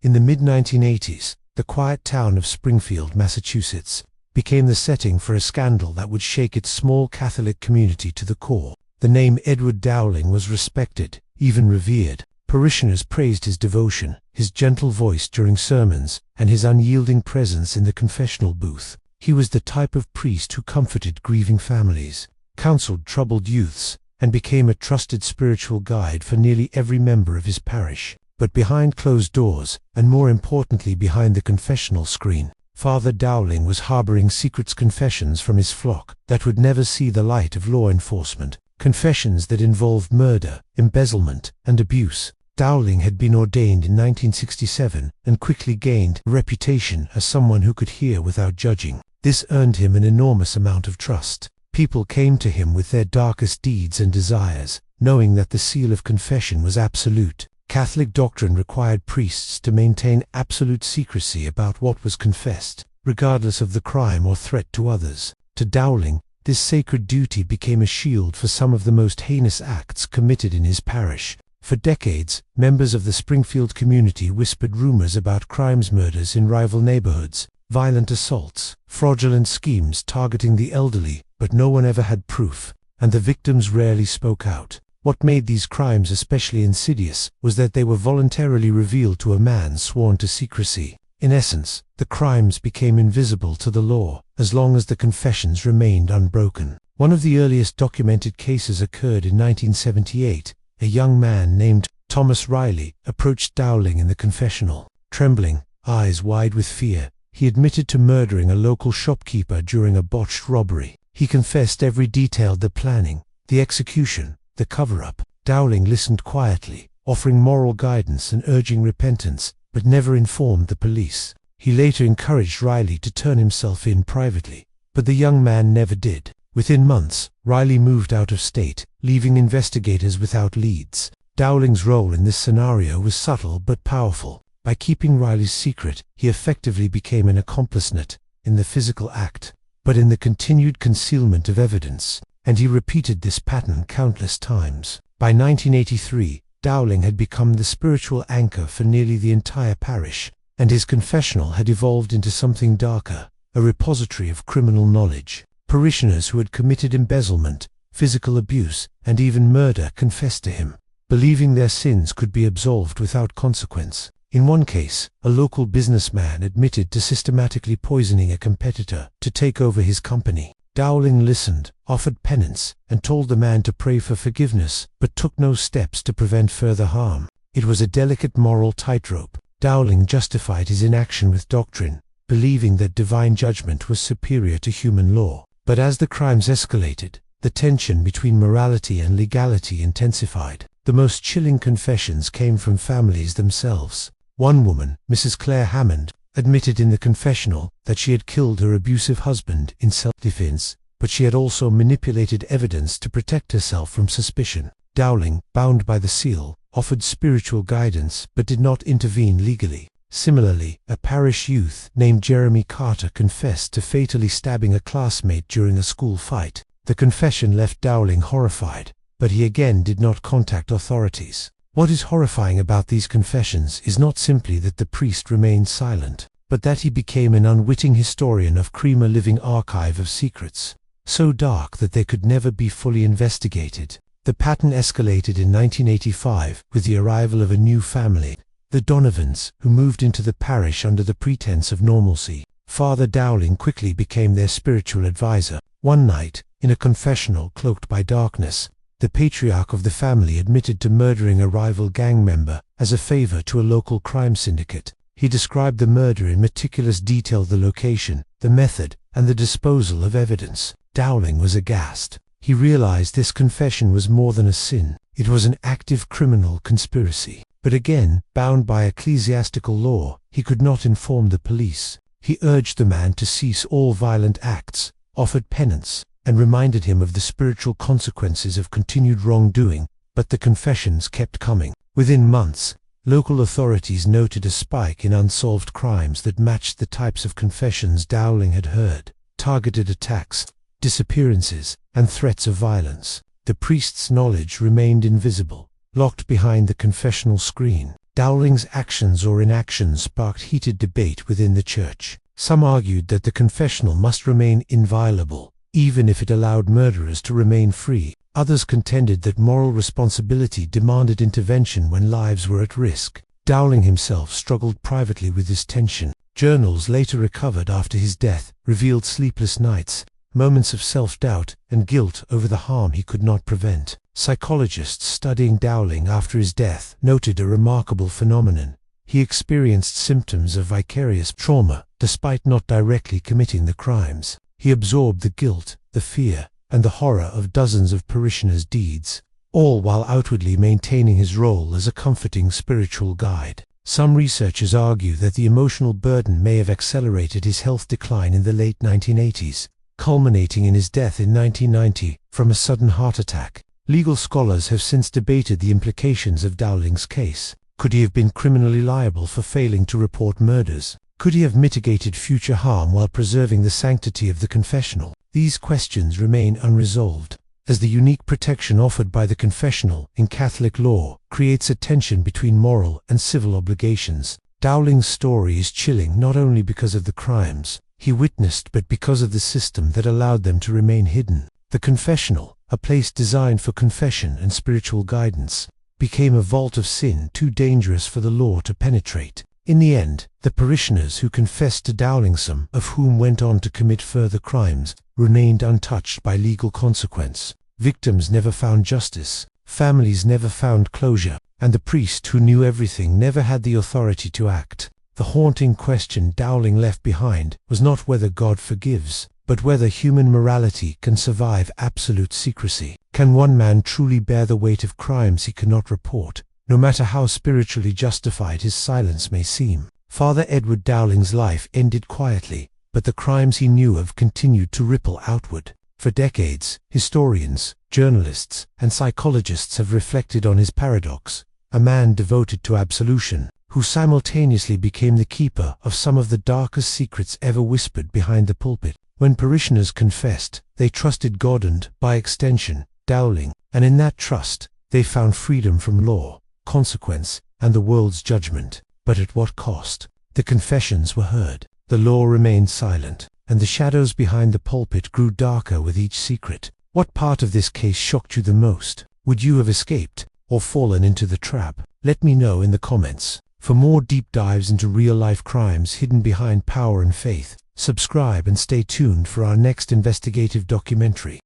In the mid-1980s, the quiet town of Springfield, Massachusetts, became the setting for a scandal that would shake its small Catholic community to the core. The name Edward Dowling was respected, even revered. Parishioners praised his devotion, his gentle voice during sermons, and his unyielding presence in the confessional booth. He was the type of priest who comforted grieving families, counseled troubled youths, and became a trusted spiritual guide for nearly every member of his parish. But behind closed doors, and more importantly behind the confessional screen, Father Dowling was harboring secret confessions from his flock that would never see the light of law enforcement, confessions that involved murder, embezzlement, and abuse. Dowling had been ordained in 1967 and quickly gained a reputation as someone who could hear without judging. This earned him an enormous amount of trust. People came to him with their darkest deeds and desires, knowing that the seal of confession was absolute. Catholic doctrine required priests to maintain absolute secrecy about what was confessed, regardless of the crime or threat to others. To Dowling, this sacred duty became a shield for some of the most heinous acts committed in his parish. For decades, members of the Springfield community whispered rumors about crimes, murders in rival neighborhoods, violent assaults, fraudulent schemes targeting the elderly, but no one ever had proof, and the victims rarely spoke out. What made these crimes especially insidious was that they were voluntarily revealed to a man sworn to secrecy. In essence, the crimes became invisible to the law, as long as the confessions remained unbroken. One of the earliest documented cases occurred in 1978. A young man named Thomas Riley approached Dowling in the confessional. Trembling, eyes wide with fear, he admitted to murdering a local shopkeeper during a botched robbery. He confessed every detail: the planning, the execution, the cover-up. Dowling listened quietly, offering moral guidance and urging repentance, but never informed the police. He later encouraged Riley to turn himself in privately, but the young man never did. Within months, Riley moved out of state, leaving investigators without leads. Dowling's role in this scenario was subtle but powerful. By keeping Riley's secret, he effectively became an accomplice not in the physical act, but in the continued concealment of evidence, and he repeated this pattern countless times. By 1983, Dowling had become the spiritual anchor for nearly the entire parish, and his confessional had evolved into something darker, a repository of criminal knowledge. Parishioners who had committed embezzlement, physical abuse, and even murder confessed to him, believing their sins could be absolved without consequence. In one case, a local businessman admitted to systematically poisoning a competitor to take over his company. Dowling listened, offered penance, and told the man to pray for forgiveness, but took no steps to prevent further harm. It was a delicate moral tightrope. Dowling justified his inaction with doctrine, believing that divine judgment was superior to human law. But as the crimes escalated, the tension between morality and legality intensified. The most chilling confessions came from families themselves. One woman, Mrs. Claire Hammond, admitted in the confessional that she had killed her abusive husband in self-defense, but she had also manipulated evidence to protect herself from suspicion. Dowling, bound by the seal, offered spiritual guidance but did not intervene legally. Similarly, a parish youth named Jeremy Carter confessed to fatally stabbing a classmate during a school fight. The confession left Dowling horrified, but he again did not contact authorities. What is horrifying about these confessions is not simply that the priest remained silent, but that he became an unwitting historian of a living archive of secrets, so dark that they could never be fully investigated. The pattern escalated in 1985 with the arrival of a new family, the Donovans, who moved into the parish under the pretense of normalcy. Father Dowling quickly became their spiritual advisor. One night, in a confessional cloaked by darkness, the patriarch of the family admitted to murdering a rival gang member as a favor to a local crime syndicate. He described the murder in meticulous detail: the location, the method, and the disposal of evidence. Dowling was aghast. He realized this confession was more than a sin. It was an active criminal conspiracy. But again, bound by ecclesiastical law, he could not inform the police. He urged the man to cease all violent acts, offered penance, and reminded him of the spiritual consequences of continued wrongdoing, but the confessions kept coming. Within months, local authorities noted a spike in unsolved crimes that matched the types of confessions Dowling had heard: targeted attacks, disappearances, and threats of violence. The priest's knowledge remained invisible, locked behind the confessional screen. Dowling's actions or inaction sparked heated debate within the church. Some argued that the confessional must remain inviolable, even if it allowed murderers to remain free. Others contended that moral responsibility demanded intervention when lives were at risk. Dowling himself struggled privately with this tension. Journals later recovered after his death revealed sleepless nights, moments of self-doubt, and guilt over the harm he could not prevent. Psychologists studying Dowling after his death noted a remarkable phenomenon. He experienced symptoms of vicarious trauma, despite not directly committing the crimes. He absorbed the guilt, the fear, and the horror of dozens of parishioners' deeds, all while outwardly maintaining his role as a comforting spiritual guide. Some researchers argue that the emotional burden may have accelerated his health decline in the late 1980s, culminating in his death in 1990 from a sudden heart attack. Legal scholars have since debated the implications of Dowling's case. Could he have been criminally liable for failing to report murders? Could he have mitigated future harm while preserving the sanctity of the confessional? These questions remain unresolved, as the unique protection offered by the confessional in Catholic law creates a tension between moral and civil obligations. Dowling's story is chilling not only because of the crimes he witnessed but because of the system that allowed them to remain hidden. The confessional, a place designed for confession and spiritual guidance, became a vault of sin too dangerous for the law to penetrate. In the end, the parishioners who confessed to Dowling, some of whom went on to commit further crimes, remained untouched by legal consequence. Victims never found justice, families never found closure, and the priest who knew everything never had the authority to act. The haunting question Dowling left behind was not whether God forgives, but whether human morality can survive absolute secrecy. Can one man truly bear the weight of crimes he cannot report, no matter how spiritually justified his silence may seem? Father Edward Dowling's life ended quietly, but the crimes he knew of continued to ripple outward. For decades, historians, journalists, and psychologists have reflected on his paradox: a man devoted to absolution, who simultaneously became the keeper of some of the darkest secrets ever whispered behind the pulpit. When parishioners confessed, they trusted God and, by extension, Dowling, and in that trust, they found freedom from law, consequence, and the world's judgment. But at what cost? The confessions were heard, the law remained silent, and the shadows behind the pulpit grew darker with each secret. What part of this case shocked you the most? Would you have escaped, or fallen into the trap? Let me know in the comments. For more deep dives into real-life crimes hidden behind power and faith, subscribe and stay tuned for our next investigative documentary.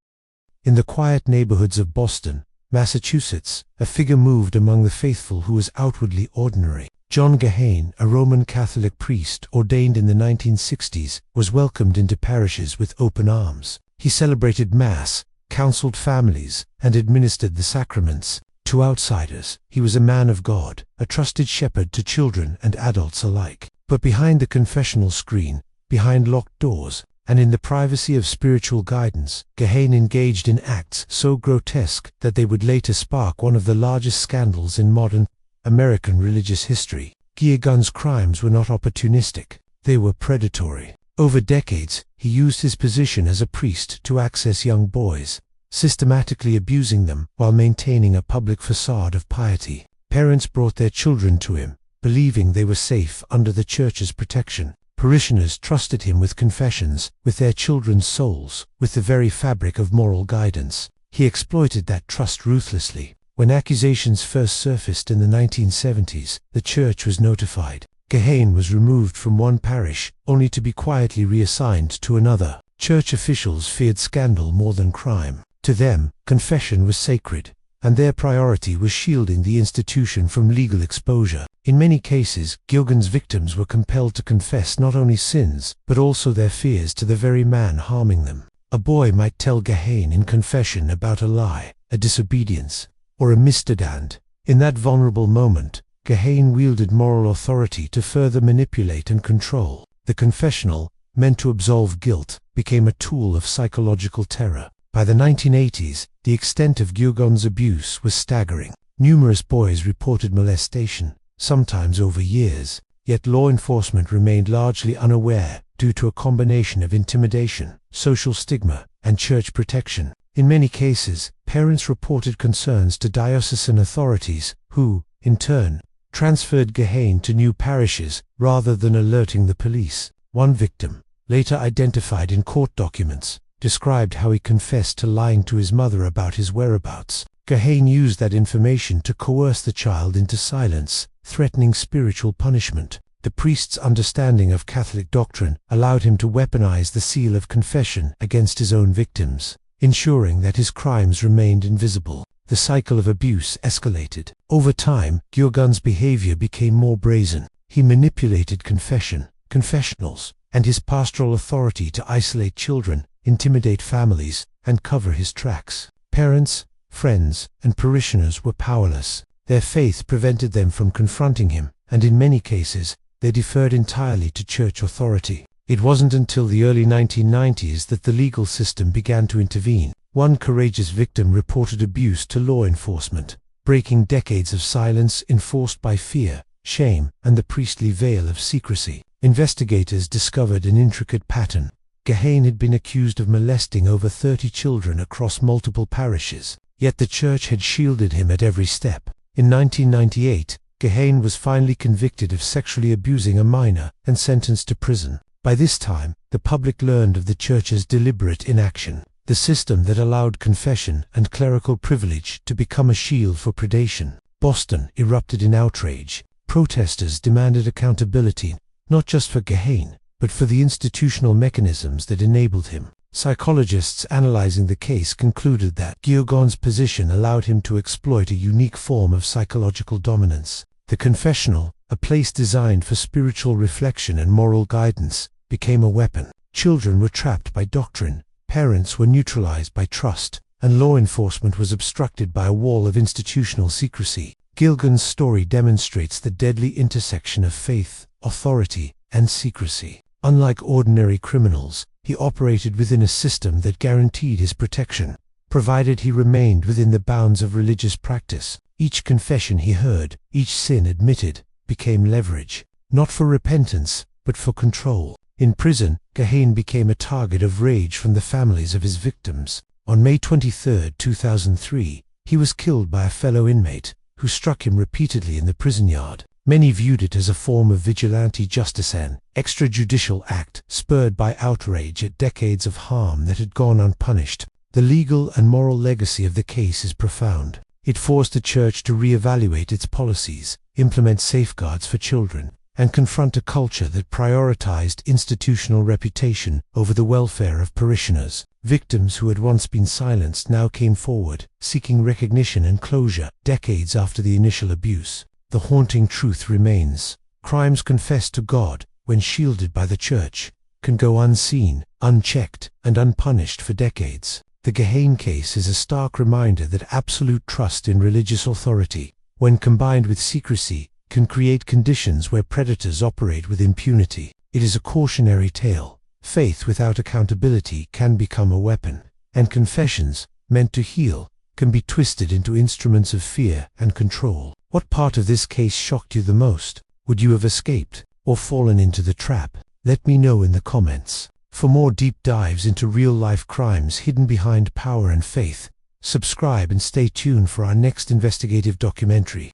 In the quiet neighborhoods of Boston, Massachusetts, a figure moved among the faithful who was outwardly ordinary. John Geoghan, a Roman Catholic priest ordained in the 1960s, was welcomed into parishes with open arms. He celebrated Mass, counseled families, and administered the sacraments. To outsiders, he was a man of God, a trusted shepherd to children and adults alike. But behind the confessional screen, behind locked doors, and in the privacy of spiritual guidance, Geoghan engaged in acts so grotesque that they would later spark one of the largest scandals in modern American religious history. Geoghan's crimes were not opportunistic, they were predatory. Over decades, he used his position as a priest to access young boys, systematically abusing them while maintaining a public facade of piety. Parents brought their children to him, believing they were safe under the church's protection. Parishioners trusted him with confessions, with their children's souls, with the very fabric of moral guidance. He exploited that trust ruthlessly. When accusations first surfaced in the 1970s, the church was notified. Geoghan was removed from one parish, only to be quietly reassigned to another. Church officials feared scandal more than crime. To them, confession was sacred, and their priority was shielding the institution from legal exposure. In many cases, Geoghan's victims were compelled to confess not only sins, but also their fears to the very man harming them. A boy might tell Geoghan in confession about a lie, a disobedience, or a misdemeanor. In that vulnerable moment, Geoghan wielded moral authority to further manipulate and control. The confessional, meant to absolve guilt, became a tool of psychological terror. By the 1980s, the extent of Geoghan's abuse was staggering. Numerous boys reported molestation, sometimes over years, yet law enforcement remained largely unaware due to a combination of intimidation, social stigma, and church protection. In many cases, parents reported concerns to diocesan authorities, who, in turn, transferred Geoghan to new parishes rather than alerting the police. One victim, later identified in court documents, described how he confessed to lying to his mother about his whereabouts. Geoghan used that information to coerce the child into silence, threatening spiritual punishment. The priest's understanding of Catholic doctrine allowed him to weaponize the seal of confession against his own victims, ensuring that his crimes remained invisible. The cycle of abuse escalated. Over time, Geoghan's behavior became more brazen. He manipulated confessionals, and his pastoral authority to isolate children, intimidate families, and cover his tracks. Parents, friends, and parishioners were powerless. Their faith prevented them from confronting him, and in many cases, they deferred entirely to church authority. It wasn't until the early 1990s that the legal system began to intervene. One courageous victim reported abuse to law enforcement, breaking decades of silence enforced by fear, shame, and the priestly veil of secrecy. Investigators discovered an intricate pattern. Geoghan had been accused of molesting over 30 children across multiple parishes, yet the church had shielded him at every step. In 1998, Geoghan was finally convicted of sexually abusing a minor and sentenced to prison. By this time, the public learned of the church's deliberate inaction, the system that allowed confession and clerical privilege to become a shield for predation. Boston erupted in outrage. Protesters demanded accountability, not just for Geoghan, but for the institutional mechanisms that enabled him. Psychologists analyzing the case concluded that Geoghan's position allowed him to exploit a unique form of psychological dominance. The confessional, a place designed for spiritual reflection and moral guidance, became a weapon. Children were trapped by doctrine, parents were neutralized by trust, and law enforcement was obstructed by a wall of institutional secrecy. Geoghan's story demonstrates the deadly intersection of faith, authority, and secrecy. Unlike ordinary criminals, he operated within a system that guaranteed his protection, provided he remained within the bounds of religious practice. Each confession he heard, each sin admitted, became leverage, not for repentance, but for control. In prison, Geoghan became a target of rage from the families of his victims. On May 23, 2003, he was killed by a fellow inmate, who struck him repeatedly in the prison yard. Many viewed it as a form of vigilante justice, an extrajudicial act spurred by outrage at decades of harm that had gone unpunished. The legal and moral legacy of the case is profound. It forced the church to reevaluate its policies, implement safeguards for children, and confront a culture that prioritized institutional reputation over the welfare of parishioners. Victims who had once been silenced now came forward, seeking recognition and closure. Decades after the initial abuse, the haunting truth remains. Crimes confessed to God, when shielded by the church, can go unseen, unchecked, and unpunished for decades. The Geoghan case is a stark reminder that absolute trust in religious authority, when combined with secrecy, can create conditions where predators operate with impunity. It is a cautionary tale. Faith without accountability can become a weapon, and confessions, meant to heal, can be twisted into instruments of fear and control. What part of this case shocked you the most? Would you have escaped, or fallen into the trap? Let me know in the comments. For more deep dives into real-life crimes hidden behind power and faith, subscribe and stay tuned for our next investigative documentary.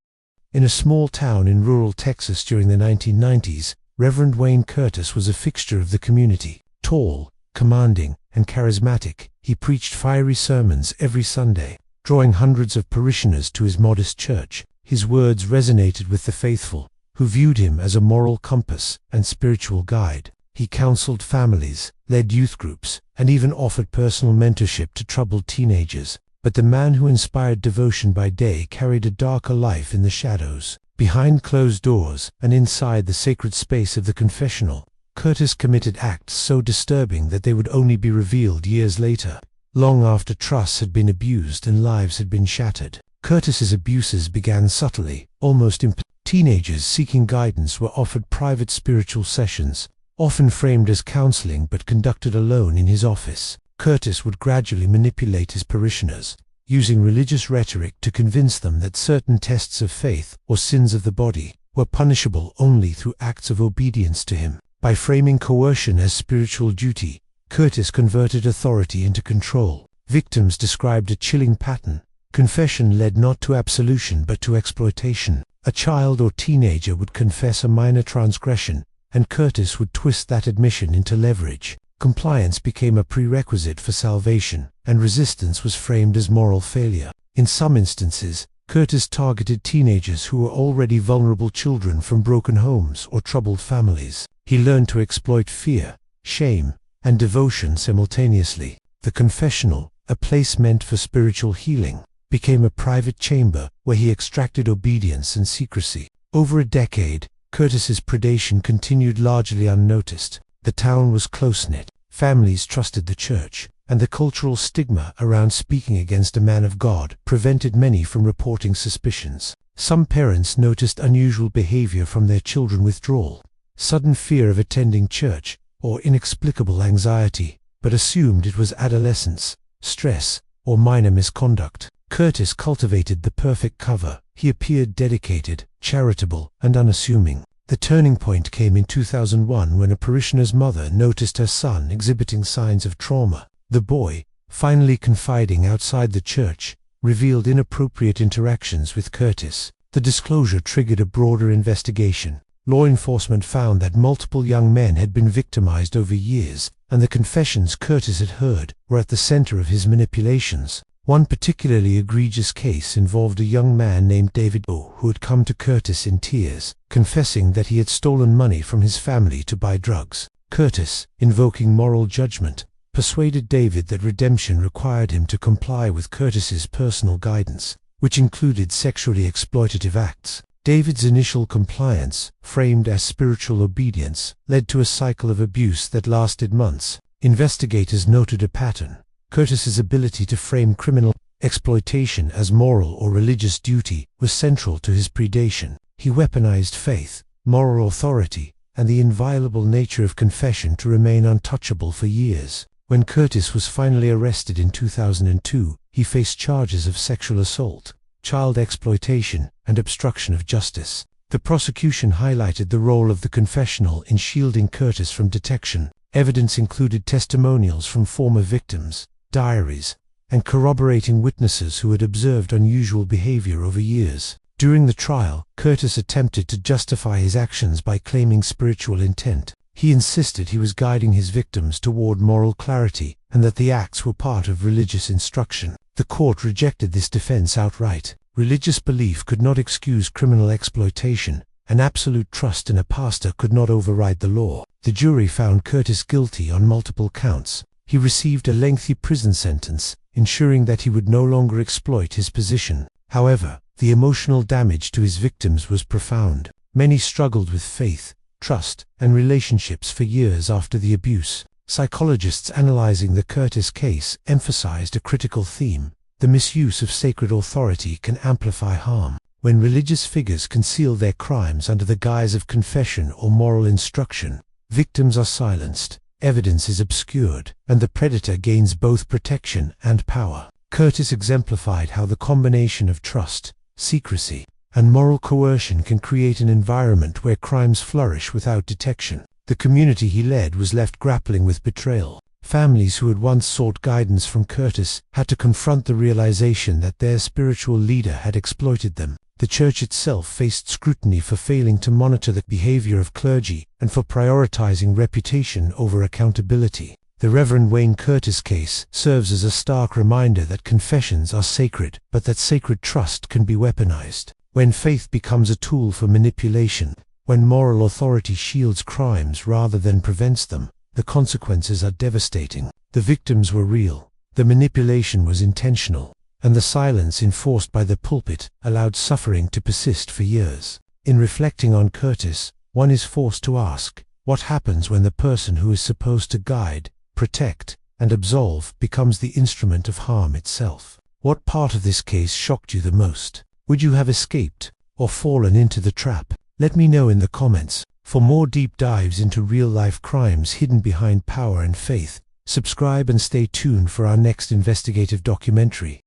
In a small town in rural Texas during the 1990s, Reverend Wayne Curtis was a fixture of the community. Tall, commanding, and charismatic, he preached fiery sermons every Sunday, drawing hundreds of parishioners to his modest church. His words resonated with the faithful, who viewed him as a moral compass and spiritual guide. He counseled families, led youth groups, and even offered personal mentorship to troubled teenagers. But the man who inspired devotion by day carried a darker life in the shadows. Behind closed doors, and inside the sacred space of the confessional, Curtis committed acts so disturbing that they would only be revealed years later, long after trusts had been abused and lives had been shattered. Curtis's abuses began subtly, almost imperceptibly. Teenagers seeking guidance were offered private spiritual sessions, often framed as counseling but conducted alone in his office. Curtis would gradually manipulate his parishioners, using religious rhetoric to convince them that certain tests of faith or sins of the body were punishable only through acts of obedience to him. By framing coercion as spiritual duty, Curtis converted authority into control. Victims described a chilling pattern. Confession led not to absolution but to exploitation. A child or teenager would confess a minor transgression, and Curtis would twist that admission into leverage. Compliance became a prerequisite for salvation, and resistance was framed as moral failure. In some instances, Curtis targeted teenagers who were already vulnerable children from broken homes or troubled families. He learned to exploit fear, shame, and devotion simultaneously. The confessional, a place meant for spiritual healing, became a private chamber where he extracted obedience and secrecy. Over a decade, Curtis's predation continued largely unnoticed. The town was close-knit, families trusted the church, and the cultural stigma around speaking against a man of God prevented many from reporting suspicions. Some parents noticed unusual behavior from their children withdrawal, sudden fear of attending church, or inexplicable anxiety, but assumed it was adolescence, stress, or minor misconduct. Curtis cultivated the perfect cover. He appeared dedicated, charitable, and unassuming. The turning point came in 2001 when a parishioner's mother noticed her son exhibiting signs of trauma. The boy, finally confiding outside the church, revealed inappropriate interactions with Curtis. The disclosure triggered a broader investigation. Law enforcement found that multiple young men had been victimized over years, and the confessions Curtis had heard were at the center of his manipulations. One particularly egregious case involved a young man named David O, who had come to Curtis in tears, confessing that he had stolen money from his family to buy drugs. Curtis, invoking moral judgment, persuaded David that redemption required him to comply with Curtis's personal guidance, which included sexually exploitative acts. David's initial compliance, framed as spiritual obedience, led to a cycle of abuse that lasted months. Investigators noted a pattern. Curtis's ability to frame criminal exploitation as moral or religious duty was central to his predation. He weaponized faith, moral authority, and the inviolable nature of confession to remain untouchable for years. When Curtis was finally arrested in 2002, he faced charges of sexual assault, child exploitation, and obstruction of justice. The prosecution highlighted the role of the confessional in shielding Curtis from detection. Evidence included testimonials from former victims, diaries, and corroborating witnesses who had observed unusual behavior over years. During the trial, Curtis attempted to justify his actions by claiming spiritual intent. He insisted he was guiding his victims toward moral clarity and that the acts were part of religious instruction. The court rejected this defense outright. Religious belief could not excuse criminal exploitation, and absolute trust in a pastor could not override the law. The jury found Curtis guilty on multiple counts. He received a lengthy prison sentence, ensuring that he would no longer exploit his position. However, the emotional damage to his victims was profound. Many struggled with faith, trust, and relationships for years after the abuse. Psychologists analyzing the Curtis case emphasized a critical theme. The misuse of sacred authority can amplify harm. When religious figures conceal their crimes under the guise of confession or moral instruction, victims are silenced, evidence is obscured, and the predator gains both protection and power. Curtis exemplified how the combination of trust, secrecy, and moral coercion can create an environment where crimes flourish without detection. The community he led was left grappling with betrayal. Families who had once sought guidance from Curtis had to confront the realization that their spiritual leader had exploited them. The church itself faced scrutiny for failing to monitor the behavior of clergy and for prioritizing reputation over accountability. The Reverend Wayne Curtis case serves as a stark reminder that confessions are sacred, but that sacred trust can be weaponized. When faith becomes a tool for manipulation, when moral authority shields crimes rather than prevents them, the consequences are devastating. The victims were real, the manipulation was intentional, and the silence enforced by the pulpit allowed suffering to persist for years. In reflecting on Curtis, one is forced to ask, what happens when the person who is supposed to guide, protect, and absolve becomes the instrument of harm itself? What part of this case shocked you the most? Would you have escaped, or fallen into the trap? Let me know in the comments. For more deep dives into real-life crimes hidden behind power and faith, subscribe and stay tuned for our next investigative documentary.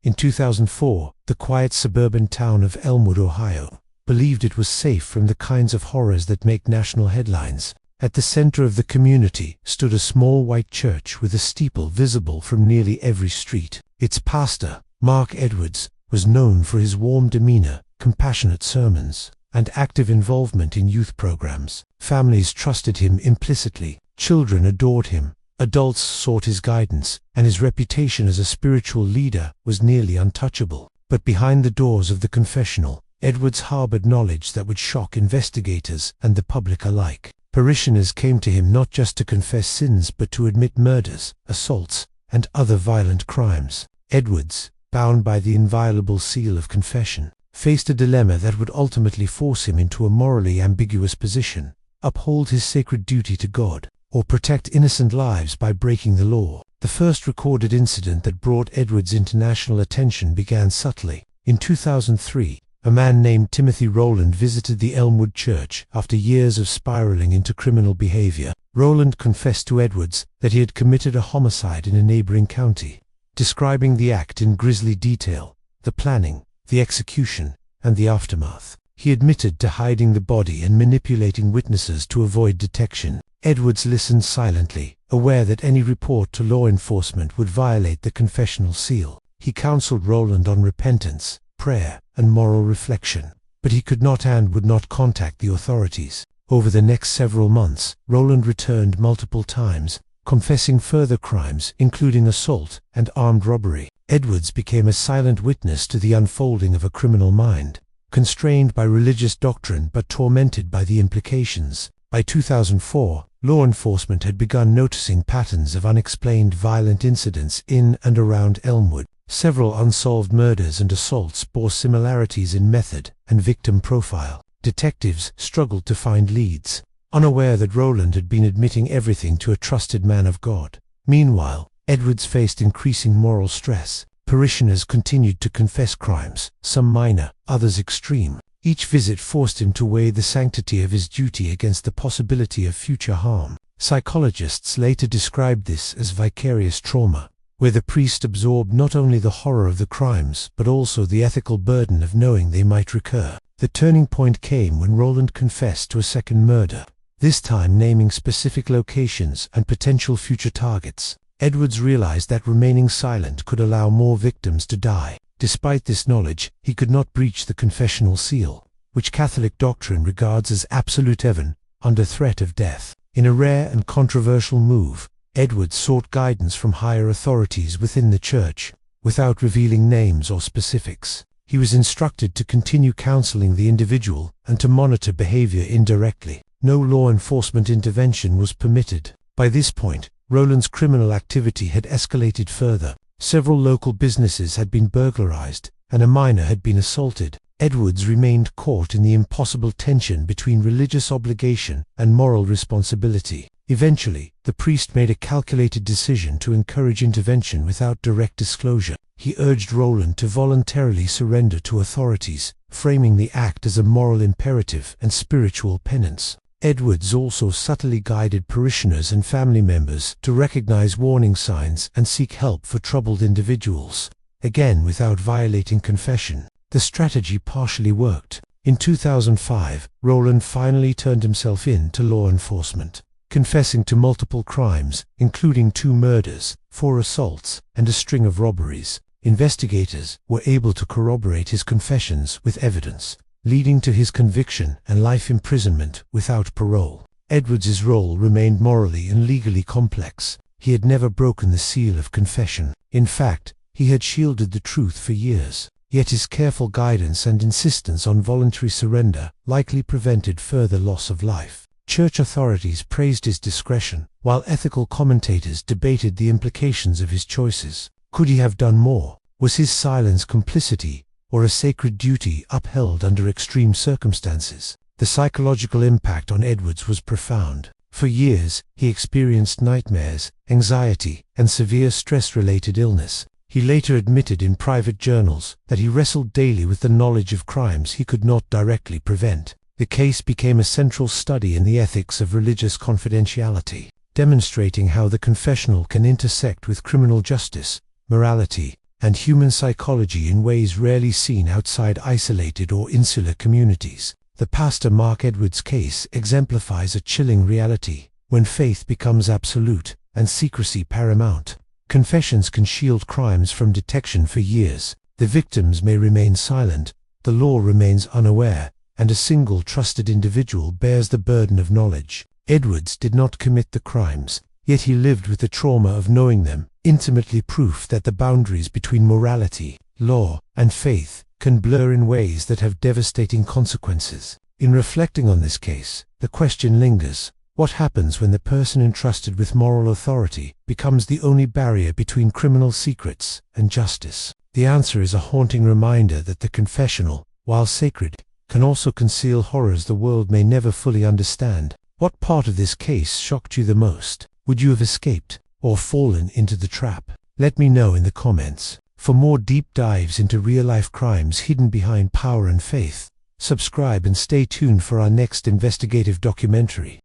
In 2004, the quiet suburban town of Elmwood, Ohio, believed it was safe from the kinds of horrors that make national headlines. At the center of the community stood a small white church with a steeple visible from nearly every street. Its pastor, Mark Edwards, was known for his warm demeanor compassionate sermons, and active involvement in youth programs. Families trusted him implicitly, children adored him, adults sought his guidance, and his reputation as a spiritual leader was nearly untouchable. But behind the doors of the confessional, Edwards harbored knowledge that would shock investigators and the public alike. Parishioners came to him not just to confess sins but to admit murders, assaults, and other violent crimes. Edwards, bound by the inviolable seal of confession, faced a dilemma that would ultimately force him into a morally ambiguous position: uphold his sacred duty to God, or protect innocent lives by breaking the law. The first recorded incident that brought Edwards international attention began subtly. In 2003, a man named Timothy Rowland visited the Elmwood Church after years of spiraling into criminal behavior. Rowland confessed to Edwards that he had committed a homicide in a neighboring county, describing the act in grisly detail: the planning, the execution, and the aftermath. He admitted to hiding the body and manipulating witnesses to avoid detection. Edwards listened silently, aware that any report to law enforcement would violate the confessional seal. He counseled Rowland on repentance, prayer, and moral reflection, but he could not and would not contact the authorities. Over the next several months, Rowland returned multiple times, confessing further crimes including assault and armed robbery. Edwards became a silent witness to the unfolding of a criminal mind, constrained by religious doctrine but tormented by the implications. By 2004, law enforcement had begun noticing patterns of unexplained violent incidents in and around Elmwood. Several unsolved murders and assaults bore similarities in method and victim profile. Detectives struggled to find leads, unaware that Rowland had been admitting everything to a trusted man of God. Meanwhile, Edwards faced increasing moral stress. Parishioners continued to confess crimes, some minor, others extreme. Each visit forced him to weigh the sanctity of his duty against the possibility of future harm. Psychologists later described this as vicarious trauma, where the priest absorbed not only the horror of the crimes but also the ethical burden of knowing they might recur. The turning point came when Rowland confessed to a second murder, this time naming specific locations and potential future targets. Edwards realized that remaining silent could allow more victims to die. Despite this knowledge, he could not breach the confessional seal, which Catholic doctrine regards as absolute even, under threat of death. In a rare and controversial move, Edwards sought guidance from higher authorities within the church, without revealing names or specifics. He was instructed to continue counseling the individual and to monitor behavior indirectly. No law enforcement intervention was permitted. By this point, Rowland's criminal activity had escalated further. Several local businesses had been burglarized, and a minor had been assaulted. Edwards remained caught in the impossible tension between religious obligation and moral responsibility. Eventually, the priest made a calculated decision to encourage intervention without direct disclosure. He urged Rowland to voluntarily surrender to authorities, framing the act as a moral imperative and spiritual penance. Edwards also subtly guided parishioners and family members to recognize warning signs and seek help for troubled individuals, again without violating confession. The strategy partially worked. In 2005, Rowland finally turned himself in to law enforcement, confessing to multiple crimes, including 2 murders, 4 assaults, and a string of robberies. Investigators were able to corroborate his confessions with evidence, leading to his conviction and life imprisonment without parole. Edwards's role remained morally and legally complex. He had never broken the seal of confession. In fact, he had shielded the truth for years. Yet his careful guidance and insistence on voluntary surrender likely prevented further loss of life. Church authorities praised his discretion, while ethical commentators debated the implications of his choices. Could he have done more? Was his silence complicity, or a sacred duty upheld under extreme circumstances? The psychological impact on Edwards was profound. For years, he experienced nightmares, anxiety, and severe stress-related illness. He later admitted in private journals that he wrestled daily with the knowledge of crimes he could not directly prevent. The case became a central study in the ethics of religious confidentiality, demonstrating how the confessional can intersect with criminal justice, morality, and human psychology in ways rarely seen outside isolated or insular communities. The Pastor Mark Edwards case exemplifies a chilling reality. When faith becomes absolute and secrecy paramount, confessions can shield crimes from detection for years. The victims may remain silent, the law remains unaware, and a single trusted individual bears the burden of knowledge. Edwards did not commit the crimes, yet he lived with the trauma of knowing them, intimately proof that the boundaries between morality, law, and faith can blur in ways that have devastating consequences. In reflecting on this case, the question lingers: what happens when the person entrusted with moral authority becomes the only barrier between criminal secrets and justice? The answer is a haunting reminder that the confessional, while sacred, can also conceal horrors the world may never fully understand. What part of this case shocked you the most? Would you have escaped or fallen into the trap? Let me know in the comments. For more deep dives into real-life crimes hidden behind power and faith, subscribe and stay tuned for our next investigative documentary.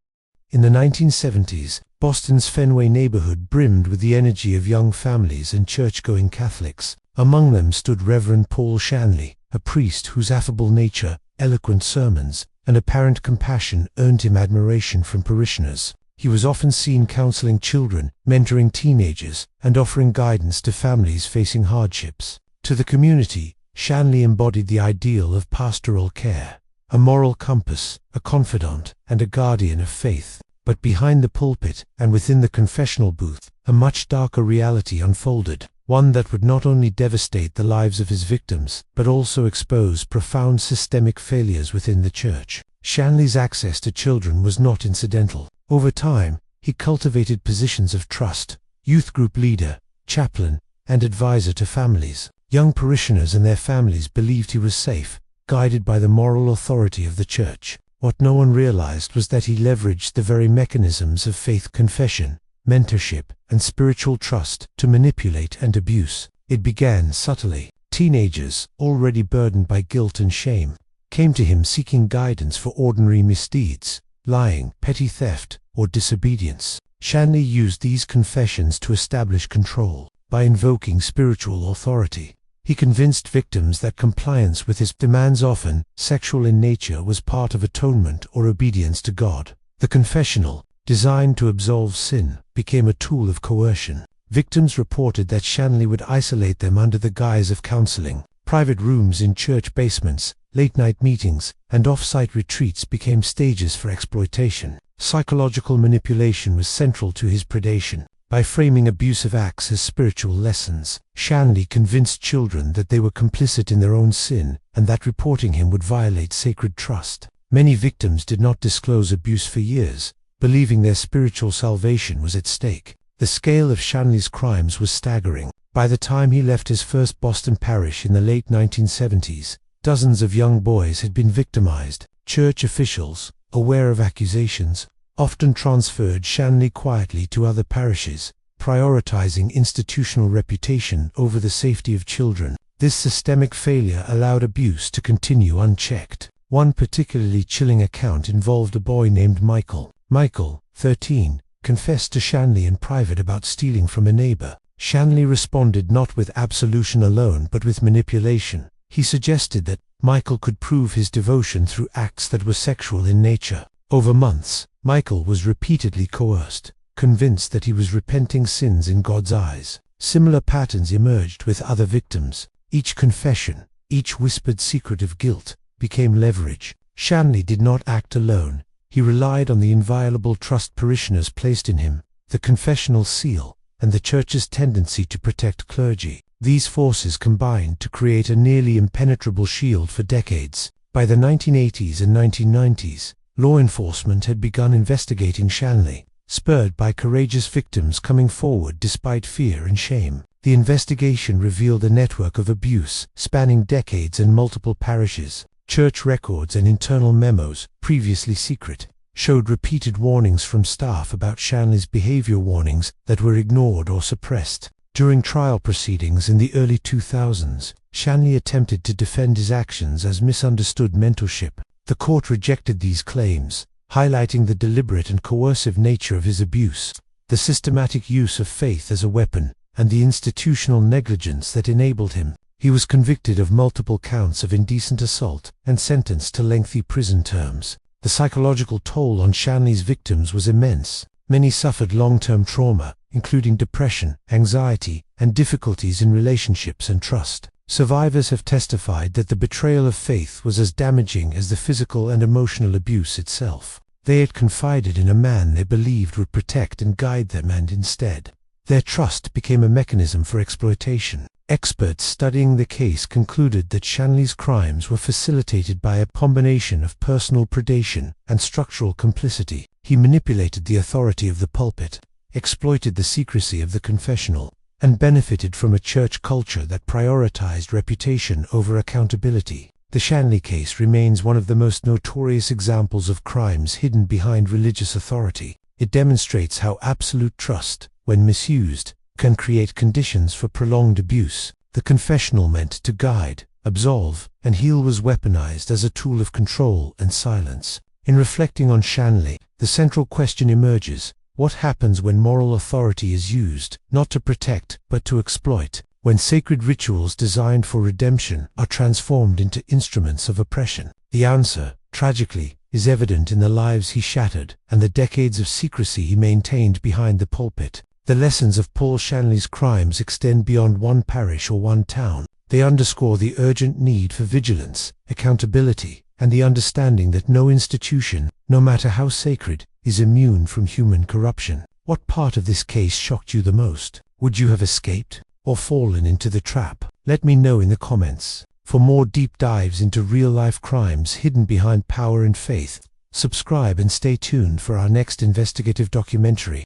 In the 1970s, Boston's Fenway neighborhood brimmed with the energy of young families and church-going Catholics. Among them stood Reverend Shanley, a priest whose affable nature, eloquent sermons, and apparent compassion earned him admiration from parishioners. He was often seen counseling children, mentoring teenagers, and offering guidance to families facing hardships. To the community, Shanley embodied the ideal of pastoral care, a moral compass, a confidant, and a guardian of faith. But behind the pulpit, and within the confessional booth, a much darker reality unfolded, one that would not only devastate the lives of his victims, but also expose profound systemic failures within the church. Shanley's access to children was not incidental. Over time, he cultivated positions of trust: youth group leader, chaplain, and advisor to families. Young parishioners and their families believed he was safe, guided by the moral authority of the church. What no one realized was that he leveraged the very mechanisms of faith confession, mentorship, and spiritual trust to manipulate and abuse. It began subtly. Teenagers, already burdened by guilt and shame, came to him seeking guidance for ordinary misdeeds: lying, petty theft, or disobedience. Shanley used these confessions to establish control. By invoking spiritual authority, he convinced victims that compliance with his demands, often sexual in nature, was part of atonement or obedience to God. The confessional, designed to absolve sin, became a tool of coercion. Victims reported that Shanley would isolate them under the guise of counseling. Private rooms in church basements, late-night meetings, and off-site retreats became stages for exploitation. Psychological manipulation was central to his predation. By framing abusive acts as spiritual lessons, Shanley convinced children that they were complicit in their own sin, and that reporting him would violate sacred trust. Many victims did not disclose abuse for years, believing their spiritual salvation was at stake. The scale of Shanley's crimes was staggering. By the time he left his first Boston parish in the late 1970s, dozens of young boys had been victimized. Church officials, aware of accusations, often transferred Shanley quietly to other parishes, prioritizing institutional reputation over the safety of children. This systemic failure allowed abuse to continue unchecked. One particularly chilling account involved a boy named Michael. Michael, 13, confessed to Shanley in private about stealing from a neighbor. Shanley responded not with absolution alone but with manipulation. He suggested that Michael could prove his devotion through acts that were sexual in nature. Over months, Michael was repeatedly coerced, convinced that he was repenting sins in God's eyes. Similar patterns emerged with other victims. Each confession, each whispered secret of guilt, became leverage. Shanley did not act alone. He relied on the inviolable trust parishioners placed in him, the confessional seal, and the church's tendency to protect clergy. These forces combined to create a nearly impenetrable shield for decades. By the 1980s and 1990s, law enforcement had begun investigating Shanley, spurred by courageous victims coming forward despite fear and shame. The investigation revealed a network of abuse spanning decades and multiple parishes. Church records and internal memos, previously secret, showed repeated warnings from staff about Shanley's behavior, warnings that were ignored or suppressed. During trial proceedings in the early 2000s, Shanley attempted to defend his actions as misunderstood mentorship. The court rejected these claims, highlighting the deliberate and coercive nature of his abuse, the systematic use of faith as a weapon, and the institutional negligence that enabled him. He was convicted of multiple counts of indecent assault and sentenced to lengthy prison terms. The psychological toll on Shanley's victims was immense. Many suffered long-term trauma, including depression, anxiety, and difficulties in relationships and trust. Survivors have testified that the betrayal of faith was as damaging as the physical and emotional abuse itself. They had confided in a man they believed would protect and guide them, and instead, their trust became a mechanism for exploitation. Experts studying the case concluded that Shanley's crimes were facilitated by a combination of personal predation and structural complicity. He manipulated the authority of the pulpit, exploited the secrecy of the confessional, and benefited from a church culture that prioritized reputation over accountability. The Shanley case remains one of the most notorious examples of crimes hidden behind religious authority. It demonstrates how absolute trust, when misused, can create conditions for prolonged abuse. The confessional meant to guide, absolve, and heal was weaponized as a tool of control and silence. In reflecting on Shanley, the central question emerges: what happens when moral authority is used, not to protect, but to exploit? When sacred rituals designed for redemption are transformed into instruments of oppression? The answer, tragically, is evident in the lives he shattered and the decades of secrecy he maintained behind the pulpit. The lessons of Paul Shanley's crimes extend beyond one parish or one town. They underscore the urgent need for vigilance, accountability, and the understanding that no institution, no matter how sacred, is immune from human corruption. What part of this case shocked you the most? Would you have escaped or fallen into the trap? Let me know in the comments. For more deep dives into real-life crimes hidden behind power and faith, subscribe and stay tuned for our next investigative documentary.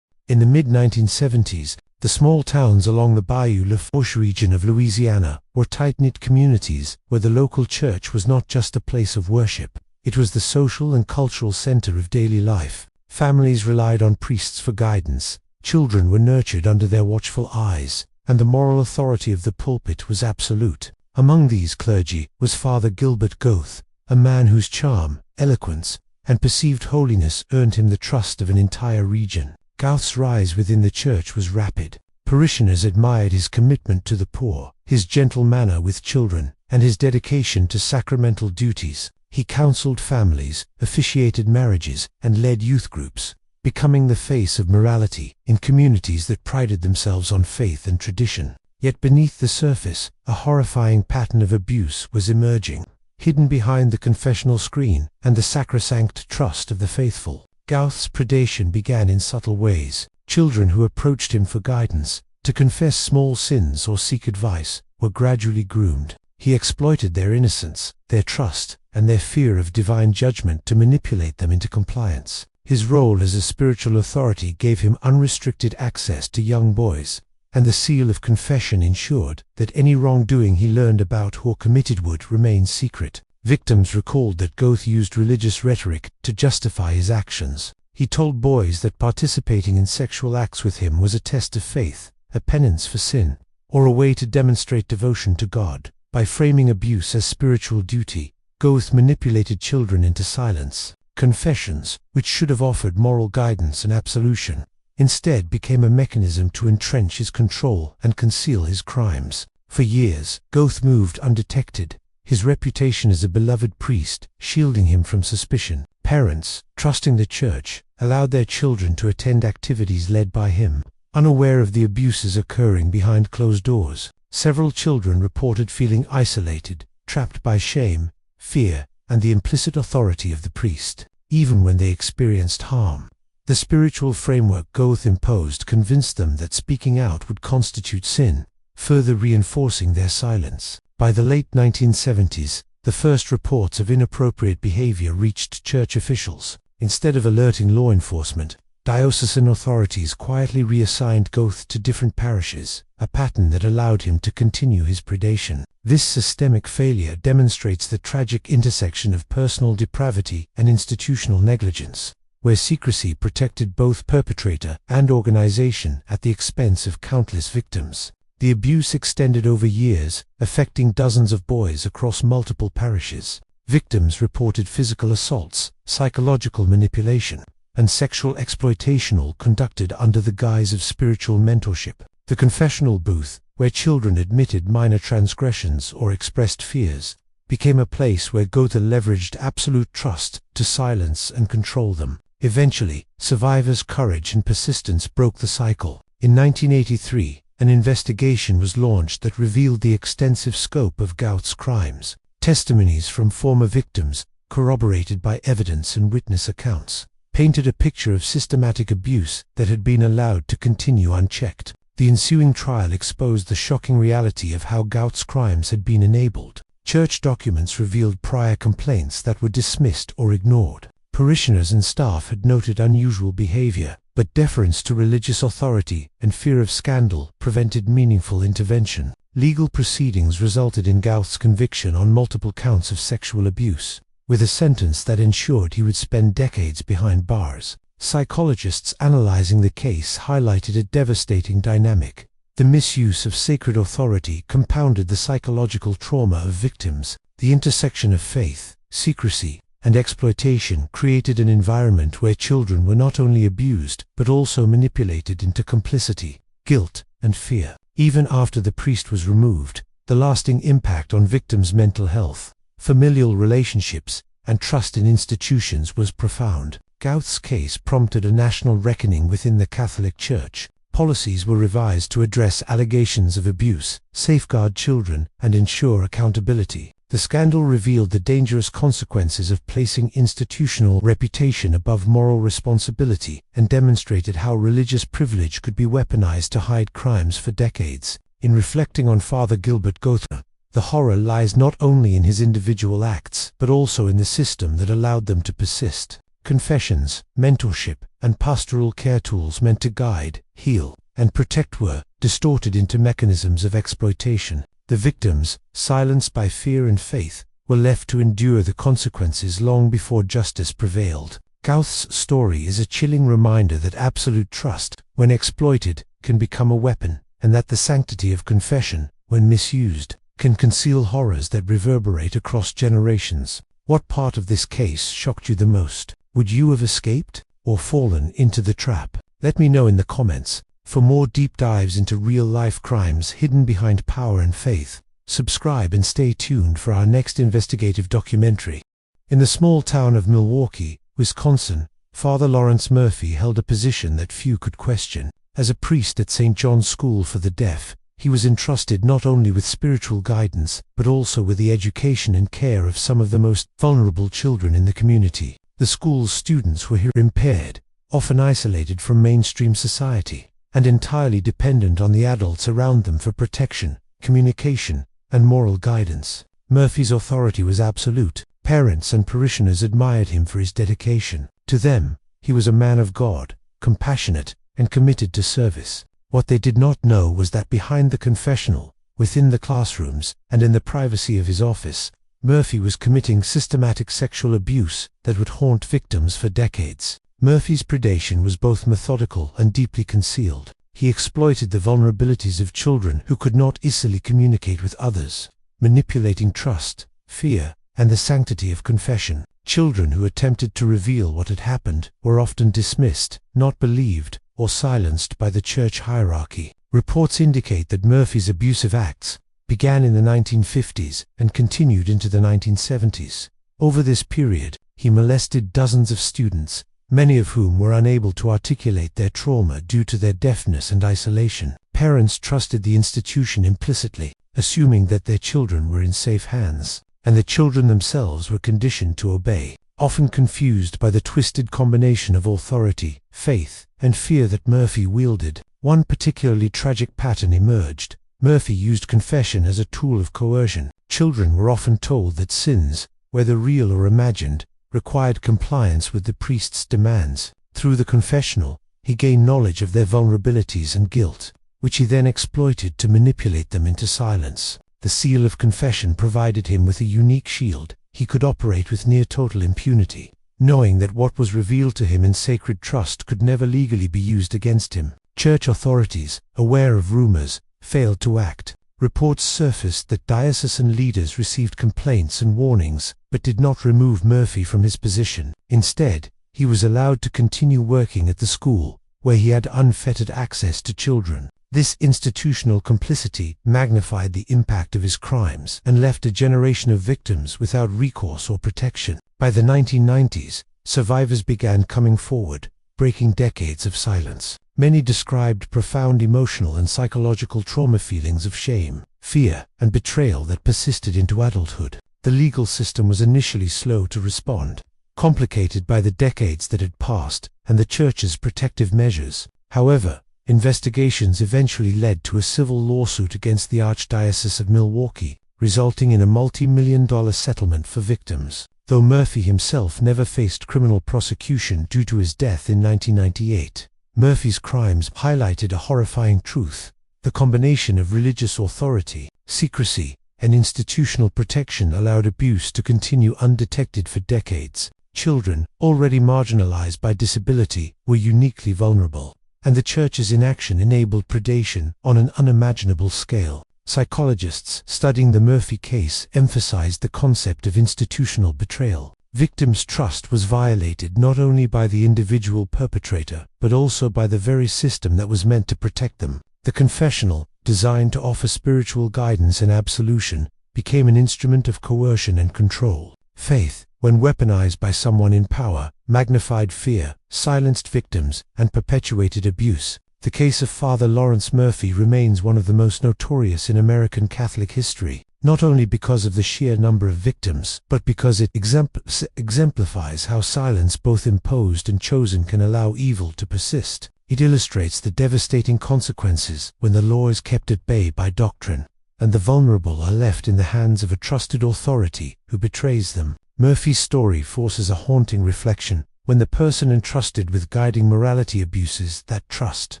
In the mid-1970s, the small towns along the Bayou Lafourche region of Louisiana were tight-knit communities where the local church was not just a place of worship. It was the social and cultural center of daily life. Families relied on priests for guidance, children were nurtured under their watchful eyes, and the moral authority of the pulpit was absolute. Among these clergy was Father Gilbert Gauthe, a man whose charm, eloquence, and perceived holiness earned him the trust of an entire region. Gauthe's rise within the church was rapid. Parishioners admired his commitment to the poor, his gentle manner with children, and his dedication to sacramental duties. He counseled families, officiated marriages, and led youth groups, becoming the face of morality in communities that prided themselves on faith and tradition. Yet beneath the surface, a horrifying pattern of abuse was emerging, hidden behind the confessional screen and the sacrosanct trust of the faithful. Gauthe's predation began in subtle ways. Children who approached him for guidance, to confess small sins or seek advice, were gradually groomed. He exploited their innocence, their trust, and their fear of divine judgment to manipulate them into compliance. His role as a spiritual authority gave him unrestricted access to young boys, and the seal of confession ensured that any wrongdoing he learned about or committed would remain secret. Victims recalled that Gauthe used religious rhetoric to justify his actions. He told boys that participating in sexual acts with him was a test of faith, a penance for sin, or a way to demonstrate devotion to God. By framing abuse as spiritual duty, Gauthe manipulated children into silence. Confessions, which should have offered moral guidance and absolution, instead became a mechanism to entrench his control and conceal his crimes. For years, Gauthe moved undetected, his reputation as a beloved priest shielding him from suspicion. Parents, trusting the church, allowed their children to attend activities led by him, unaware of the abuses occurring behind closed doors. Several children reported feeling isolated, trapped by shame, fear, and the implicit authority of the priest, even when they experienced harm. The spiritual framework Gauthe imposed convinced them that speaking out would constitute sin, further reinforcing their silence. By the late 1970s, the first reports of inappropriate behavior reached church officials. Instead of alerting law enforcement, diocesan authorities quietly reassigned Gauthe to different parishes, a pattern that allowed him to continue his predation. This systemic failure demonstrates the tragic intersection of personal depravity and institutional negligence, where secrecy protected both perpetrator and organization at the expense of countless victims. The abuse extended over years, affecting dozens of boys across multiple parishes. Victims reported physical assaults, psychological manipulation, and sexual exploitation, all conducted under the guise of spiritual mentorship. The confessional booth, where children admitted minor transgressions or expressed fears, became a place where Gauthe leveraged absolute trust to silence and control them. Eventually, survivors' courage and persistence broke the cycle. In 1983, an investigation was launched that revealed the extensive scope of Gauthe's crimes. Testimonies from former victims, corroborated by evidence and witness accounts, painted a picture of systematic abuse that had been allowed to continue unchecked. The ensuing trial exposed the shocking reality of how Gauthe's crimes had been enabled. Church documents revealed prior complaints that were dismissed or ignored. Parishioners and staff had noted unusual behavior, but deference to religious authority and fear of scandal prevented meaningful intervention. Legal proceedings resulted in Gauthe's conviction on multiple counts of sexual abuse, with a sentence that ensured he would spend decades behind bars. Psychologists analyzing the case highlighted a devastating dynamic. The misuse of sacred authority compounded the psychological trauma of victims. The intersection of faith, secrecy, and exploitation created an environment where children were not only abused but also manipulated into complicity, guilt, and fear. Even after the priest was removed, the lasting impact on victims' mental health, familial relationships, and trust in institutions was profound. Gauthe's case prompted a national reckoning within the Catholic Church. Policies were revised to address allegations of abuse, safeguard children, and ensure accountability. The scandal revealed the dangerous consequences of placing institutional reputation above moral responsibility and demonstrated how religious privilege could be weaponized to hide crimes for decades. In reflecting on Father Gilbert Gauthe, the horror lies not only in his individual acts, but also in the system that allowed them to persist. Confessions, mentorship, and pastoral care tools meant to guide, heal, and protect were distorted into mechanisms of exploitation. The victims, silenced by fear and faith, were left to endure the consequences long before justice prevailed. Gauthe's story is a chilling reminder that absolute trust, when exploited, can become a weapon, and that the sanctity of confession, when misused, can conceal horrors that reverberate across generations. What part of this case shocked you the most? Would you have escaped or fallen into the trap? Let me know in the comments. For more deep dives into real-life crimes hidden behind power and faith, subscribe and stay tuned for our next investigative documentary. In the small town of Milwaukee, Wisconsin, Father Lawrence Murphy held a position that few could question. As a priest at St. John's School for the Deaf, he was entrusted not only with spiritual guidance, but also with the education and care of some of the most vulnerable children in the community. The school's students were impaired, often isolated from mainstream society, and entirely dependent on the adults around them for protection, communication, and moral guidance. Murphy's authority was absolute. Parents and parishioners admired him for his dedication. To them, he was a man of God, compassionate, and committed to service. What they did not know was that behind the confessional, within the classrooms, and in the privacy of his office, Murphy was committing systematic sexual abuse that would haunt victims for decades. Murphy's predation was both methodical and deeply concealed. He exploited the vulnerabilities of children who could not easily communicate with others, manipulating trust, fear, and the sanctity of confession. Children who attempted to reveal what had happened were often dismissed, not believed, or silenced by the church hierarchy. Reports indicate that Murphy's abusive acts began in the 1950s and continued into the 1970s. Over this period, he molested dozens of students, many of whom were unable to articulate their trauma due to their deafness and isolation. Parents trusted the institution implicitly, assuming that their children were in safe hands, and the children themselves were conditioned to obey. Often confused by the twisted combination of authority, faith, and fear that Murphy wielded, one particularly tragic pattern emerged. Murphy used confession as a tool of coercion. Children were often told that sins, whether real or imagined, required compliance with the priest's demands. Through the confessional, he gained knowledge of their vulnerabilities and guilt, which he then exploited to manipulate them into silence. The seal of confession provided him with a unique shield. He could operate with near-total impunity, knowing that what was revealed to him in sacred trust could never legally be used against him. Church authorities, aware of rumors, failed to act. Reports surfaced that diocesan leaders received complaints and warnings, but did not remove Murphy from his position. Instead, he was allowed to continue working at the school, where he had unfettered access to children. This institutional complicity magnified the impact of his crimes and left a generation of victims without recourse or protection. By the 1990s, survivors began coming forward, breaking decades of silence. Many described profound emotional and psychological trauma, feelings of shame, fear, and betrayal that persisted into adulthood. The legal system was initially slow to respond, complicated by the decades that had passed and the church's protective measures. However, investigations eventually led to a civil lawsuit against the Archdiocese of Milwaukee, resulting in a multi-million-dollar settlement for victims. Though Murphy himself never faced criminal prosecution due to his death in 1998, Murphy's crimes highlighted a horrifying truth. The combination of religious authority, secrecy, and institutional protection allowed abuse to continue undetected for decades. Children, already marginalized by disability, were uniquely vulnerable, and the church's inaction enabled predation on an unimaginable scale. Psychologists studying the Murphy case emphasized the concept of institutional betrayal. Victims' trust was violated not only by the individual perpetrator, but also by the very system that was meant to protect them. The confessional, designed to offer spiritual guidance and absolution, became an instrument of coercion and control. Faith, when weaponized by someone in power, magnified fear, silenced victims, and perpetuated abuse. The case of Father Lawrence Murphy remains one of the most notorious in American Catholic history, not only because of the sheer number of victims, but because it exemplifies how silence, both imposed and chosen, can allow evil to persist. It illustrates the devastating consequences when the law is kept at bay by doctrine, and the vulnerable are left in the hands of a trusted authority who betrays them. Murphy's story forces a haunting reflection. When the person entrusted with guiding morality abuses that trust,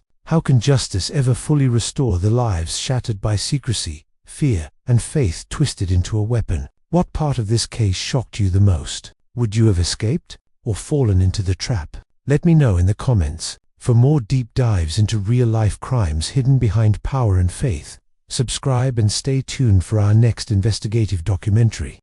how can justice ever fully restore the lives shattered by secrecy, fear, and faith twisted into a weapon? What part of this case shocked you the most? Would you have escaped, or fallen into the trap? Let me know in the comments. For more deep dives into real-life crimes hidden behind power and faith, subscribe and stay tuned for our next investigative documentary.